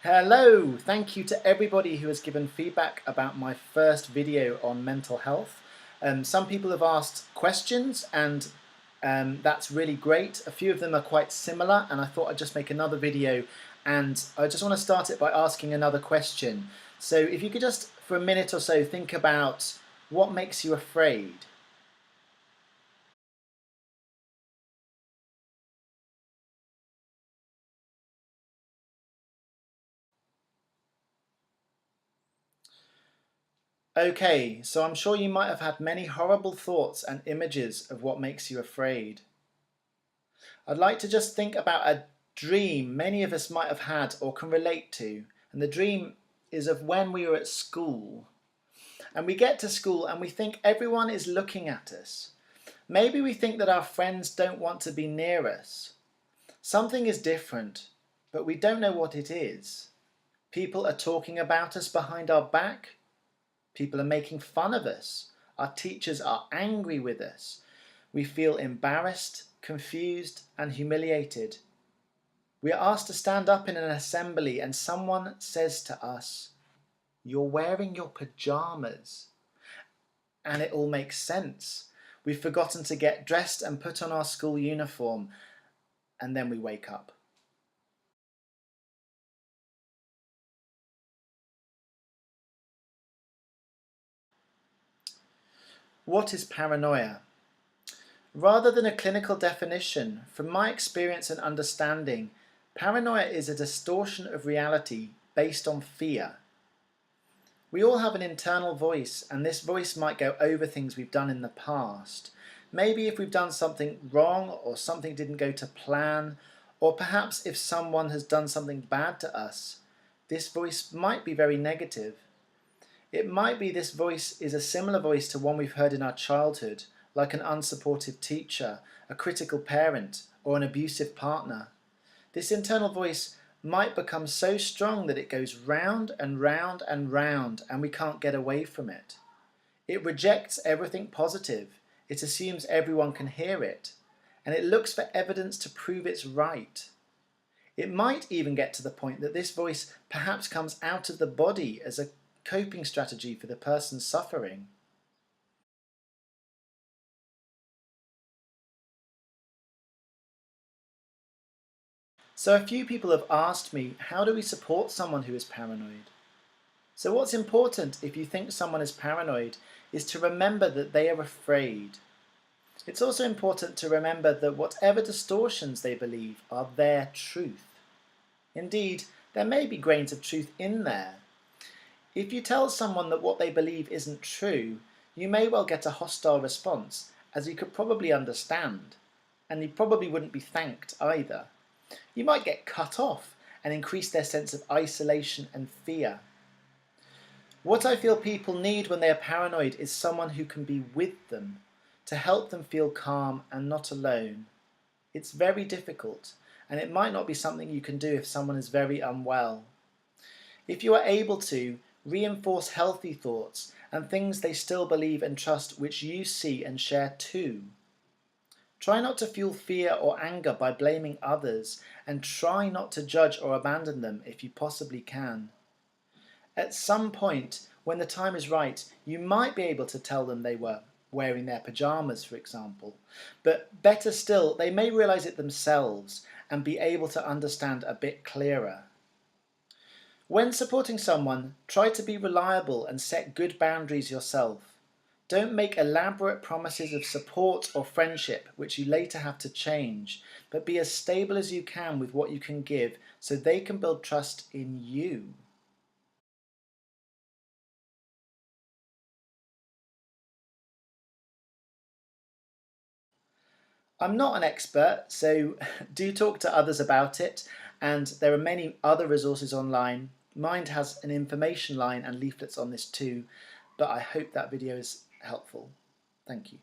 Hello! Thank you to everybody who has given feedback about my first video on mental health. Some people have asked questions and that's really great. A few of them are quite similar and I thought I'd just make another video, and I just want to start it by asking another question. So if you could just for a minute or so think about what makes you afraid. Okay, so I'm sure you might have had many horrible thoughts and images of what makes you afraid. I'd like to just think about a dream many of us might have had or can relate to. And the dream is of when we were at school. And we get to school and we think everyone is looking at us. Maybe we think that our friends don't want to be near us. Something is different, but we don't know what it is. People are talking about us behind our back. People are making fun of us. Our teachers are angry with us. We feel embarrassed, confused, and humiliated. We are asked to stand up in an assembly and someone says to us, "You're wearing your pajamas." And it all makes sense. We've forgotten to get dressed and put on our school uniform, and then we wake up. What is paranoia? Rather than a clinical definition, from my experience and understanding, paranoia is a distortion of reality based on fear. We all have an internal voice, and this voice might go over things we've done in the past. Maybe if we've done something wrong or something didn't go to plan, or perhaps if someone has done something bad to us, this voice might be very negative. It might be this voice is a similar voice to one we've heard in our childhood, like an unsupportive teacher, a critical parent, or an abusive partner. This internal voice might become so strong that it goes round and round and round and we can't get away from it. It rejects everything positive, it assumes everyone can hear it, and it looks for evidence to prove it's right. It might even get to the point that this voice perhaps comes out of the body as a coping strategy for the person suffering. So a few people have asked me, how do we support someone who is paranoid? So what's important if you think someone is paranoid is to remember that they are afraid. It's also important to remember that whatever distortions they believe are their truth. Indeed, there may be grains of truth in there. If you tell someone that what they believe isn't true, you may well get a hostile response, as you could probably understand, and you probably wouldn't be thanked either. You might get cut off and increase their sense of isolation and fear. What I feel people need when they are paranoid is someone who can be with them, to help them feel calm and not alone. It's very difficult, and it might not be something you can do if someone is very unwell. If you are able to, reinforce healthy thoughts and things they still believe and trust which you see and share too. Try not to fuel fear or anger by blaming others, and try not to judge or abandon them if you possibly can. At some point, when the time is right, you might be able to tell them they were wearing their pajamas, for example. But better still, they may realize it themselves and be able to understand a bit clearer. When supporting someone, try to be reliable and set good boundaries yourself. Don't make elaborate promises of support or friendship which you later have to change, but be as stable as you can with what you can give so they can build trust in you. I'm not an expert, so do talk to others about it, and there are many other resources online. Mind has an information line and leaflets on this too, but I hope that video is helpful. Thank you.